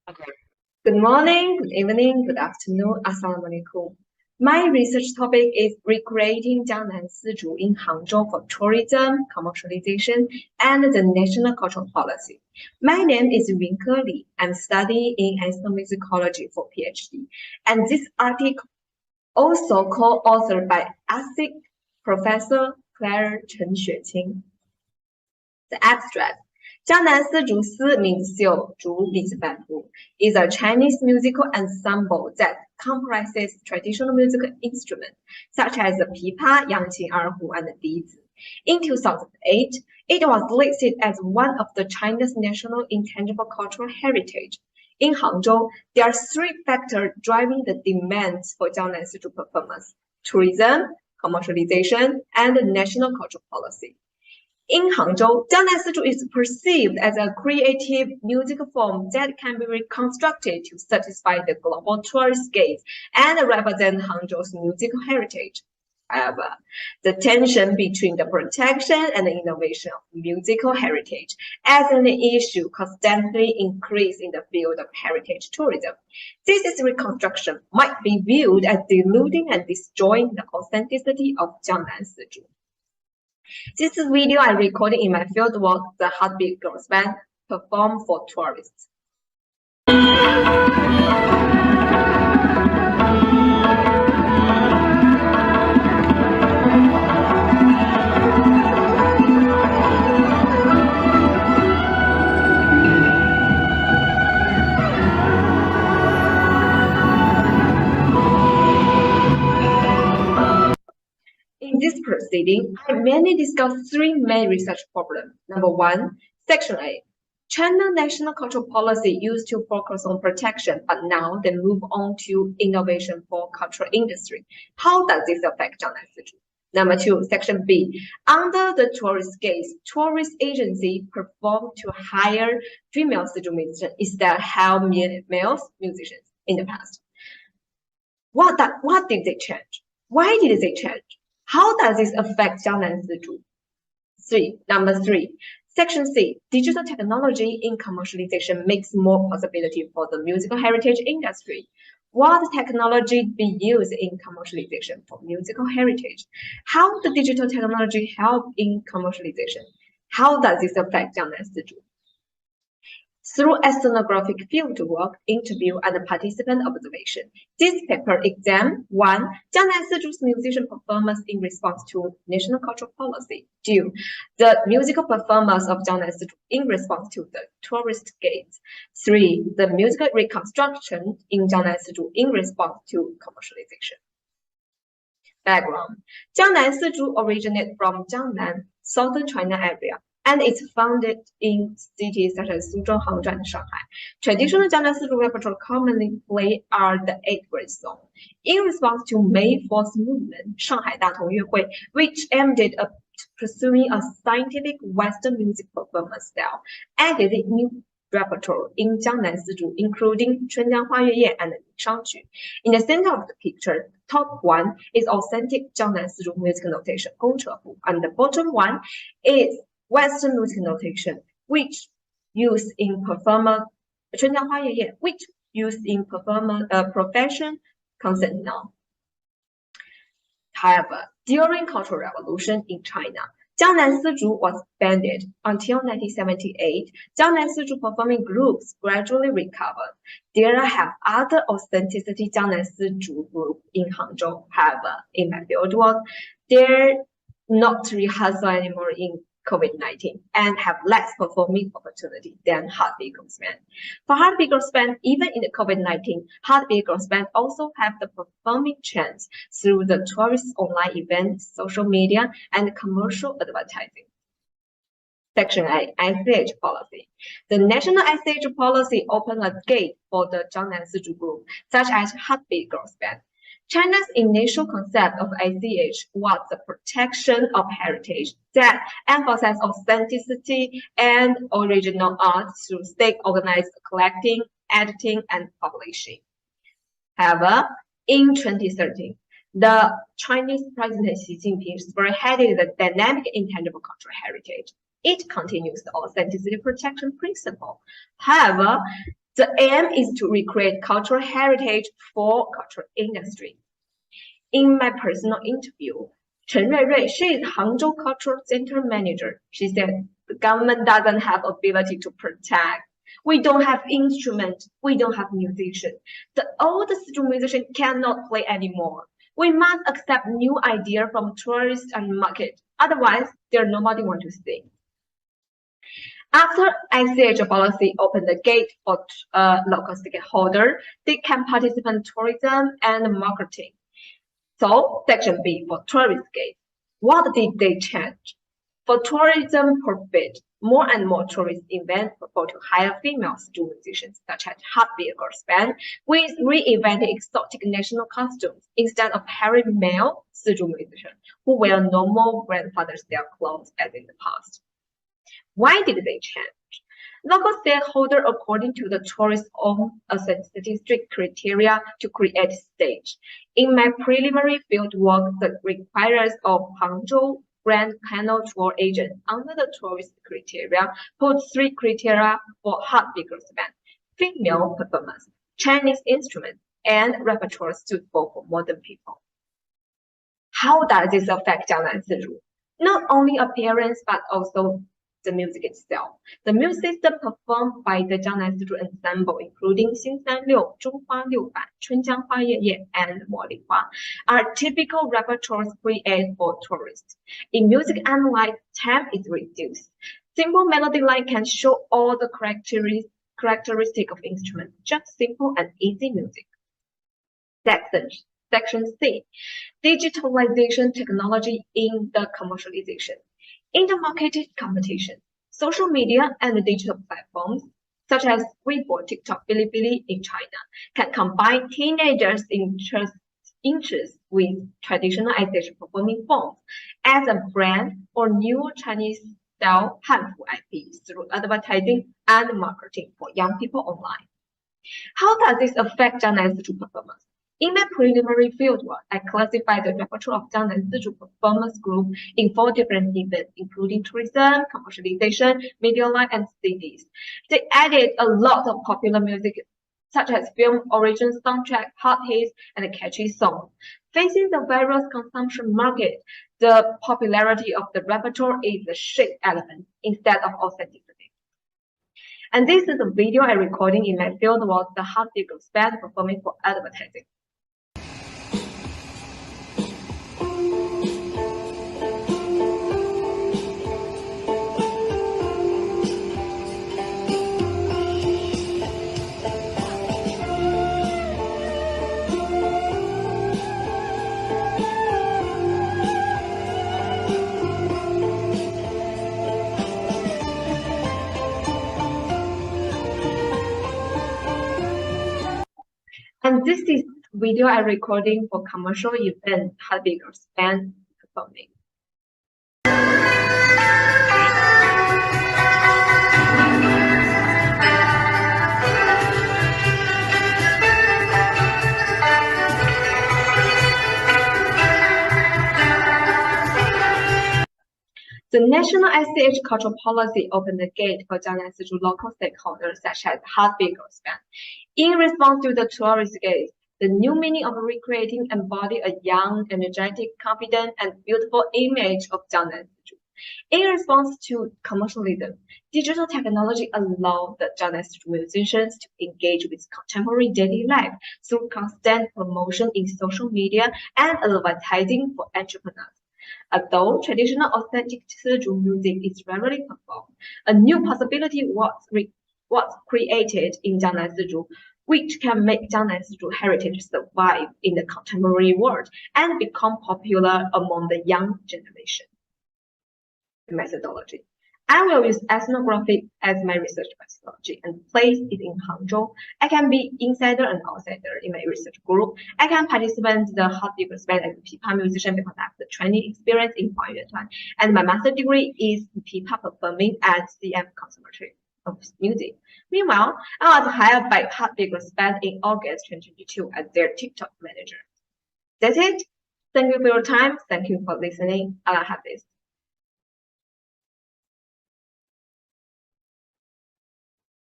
Okay. Good morning, good evening, good afternoon, assalamualaikum. My research topic is recreating Jiangnan Sizhu in Hangzhou for tourism, commercialization, and the national cultural policy. My name is Winke Li. I'm studying in ethnomusicology for PhD, and this article also co-authored by ASIC Professor Clare Suet Ching. The abstract. Jiangnan Sizhu Si means xiu, zhu means bamboo, is a Chinese musical ensemble that comprises traditional musical instruments such as the pipa, yangqin, erhu, and dizi. In 2008, it was listed as one of the China's national intangible cultural heritage. In Hangzhou, there are three factors driving the demands for Jiangnan Sizhu performance: tourism, commercialization, and national cultural policy. In Hangzhou, Jiangnan Sizhu is perceived as a creative musical form that can be reconstructed to satisfy the global tourist gaze and represent Hangzhou's musical heritage. However, the tension between the protection and the innovation of musical heritage as an issue constantly increases in the field of heritage tourism. This reconstruction might be viewed as diluting and destroying the authenticity of Jiangnan Sizhu. This video I recorded in my fieldwork, the Heartbeat Girls Band, performed for tourists. In this proceeding, I mainly discussed three main research problems. Number one, Section A. China national cultural policy used to focus on protection, but now they move on to innovation for cultural industry. How does this affect Jiangnan Sizhu? Number two, Section B. Under the tourist gaze, tourist agency perform to hire female Sizhu musicians instead of have male musicians in the past. What did they change? Why did they change? How does this affect Jiangnan Sizhu? Number three, Section C. Digital technology in commercialization makes more possibility for the musical heritage industry. What technology be used in commercialization for musical heritage? How the digital technology help in commercialization? How does this affect Jiangnan Sizhu? Through ethnographic fieldwork, interview, and participant observation, this paper examines 1. Jiangnan Sizhu's musician performance in response to national cultural policy. 2. The musical performance of Jiangnan Sizhu in response to the tourist gaze. 3. The musical reconstruction in Jiangnan Sizhu in response to commercialization. Background. Jiangnan Sizhu originated from Jiangnan, southern China area, and it's founded in cities such as Suzhou, Hangzhou, and Shanghai. Traditional Jiangnan Sizhu repertoire commonly played are the 8-word song. In response to May 4th movement, Shanghai 大同乐会, which aimed at pursuing a scientific Western music performance style, added new repertoire in Jiangnan Sizhu, including 春江花月夜 and 商曲. In the center of the picture, top one is authentic Jiangnan Sizhu music notation, 弓车谱, and the bottom one is Western music notation, which used in performer 春江花月夜, which used in performer profession concert now. However, during Cultural Revolution in China, Jiangnan Sizhu was banned until 1978. Jiangnan Sizhu performing groups gradually recovered. There have other authenticity Jiangnan Sizhu group in Hangzhou. However, in my fieldwork, they're not rehearsal anymore in COVID-19 and have less performing opportunity than Heartbeat Girls Band. For Heartbeat Girls Band, even in the COVID-19, Heartbeat Girls Band also have the performing chance through the tourist online events, social media, and commercial advertising. Section A, ICH policy. The national ICH policy opened a gate for the Jiangnan Sizhu group, such as Heartbeat Girls Band. China's initial concept of ICH was the protection of heritage that emphasized authenticity and original art through state-organized collecting, editing, and publishing. However, in 2013, the Chinese President Xi Jinping spearheaded the dynamic intangible cultural heritage. It continues the authenticity protection principle. However, The aim is to recreate cultural heritage for cultural industry. In my personal interview, Chen Ruirui, she is Hangzhou Cultural Center Manager. She said, the government doesn't have ability to protect. We don't have instruments. We don't have musicians. The old Sizhu musician cannot play anymore. We must accept new ideas from tourists and market. Otherwise, there's nobody want to sing. After ICH policy opened the gate for local stakeholders, they can participate in tourism and marketing. So, Section B for tourist gate. What did they change? For tourism profit, more and more tourist events prefer to hire female Sizhu musicians, such as Heartbeat Girls Band, with reinvented exotic national costumes instead of hiring male Sizhu musicians who wear normal grandfather-style clothes as in the past. Why did they change? Local stakeholders, according to the tourist own authenticity strict criteria to create stage. In my preliminary field work, the requirements of Hangzhou Grand Canal Tour agent under the tourist criteria put 3 criteria for Heartbeat Girls Band: female performance, Chinese instruments, and repertoire suitable for modern people. How does this affect Jiangnan Sizhu? Not only appearance, but also the music itself. The music system performed by the Jiangnan Sizhu ensemble, including 新三六、中花六版、春江花夜夜, and 茉莉花, are typical repertoires created for tourists. In music and light, time is reduced. Simple melody line can show all the characteristic of instruments, just simple and easy music. Section C, digitalization technology in the commercialization. In the marketing competition, social media and digital platforms such as Weibo, TikTok, Bilibili in China can combine teenagers' interests with traditional ICH performing forms as a brand or new Chinese-style Hanfu IP through advertising and marketing for young people online. How does this affect Jiangnan Sizhu performance? In my preliminary fieldwork, I classified the repertoire of Jiangnan Sizhu performance group in 4 different events, including tourism, commercialization, media life, and CDs. They added a lot of popular music, such as film origin soundtrack, hot hits, and catchy songs. Facing the various consumption market, the popularity of the repertoire is a shape element instead of authenticity. And this is a video I recording in my fieldwork, the Heartbeat Girls Band performing for advertising. And this is video I recording for commercial event Heartbeat Girls Band performing. The national ICH cultural policy opened the gate for Jiangnan Sizhu local stakeholders such as Heartbeat Girls Band. In response to the tourist gaze, the new meaning of recreating embodied a young, energetic, confident, and beautiful image of Jiangnan Sizhu. In response to commercialism, digital technology allowed the Jiangnan Sizhu musicians to engage with contemporary daily life through constant promotion in social media and advertising for entrepreneurs. Although traditional authentic Sizhu music is rarely performed, a new possibility was created in Jiangnan Sizhu, which can make Jiangnan Sizhu heritage survive in the contemporary world and become popular among the young generation. Methodology. I will use ethnography as my research methodology and place it in Hangzhou. I can be insider and outsider in my research group. I can participate in the Heartbeat Girls Band as a pipa musician because I have the training experience in Huayuan. And my master degree is pipa performing at CM Conservatory of Music. Meanwhile, I was hired by Heartbeat Girls Band in August 2022 as their TikTok manager. That's it. Thank you for your time. Thank you for listening. Allah Hafiz.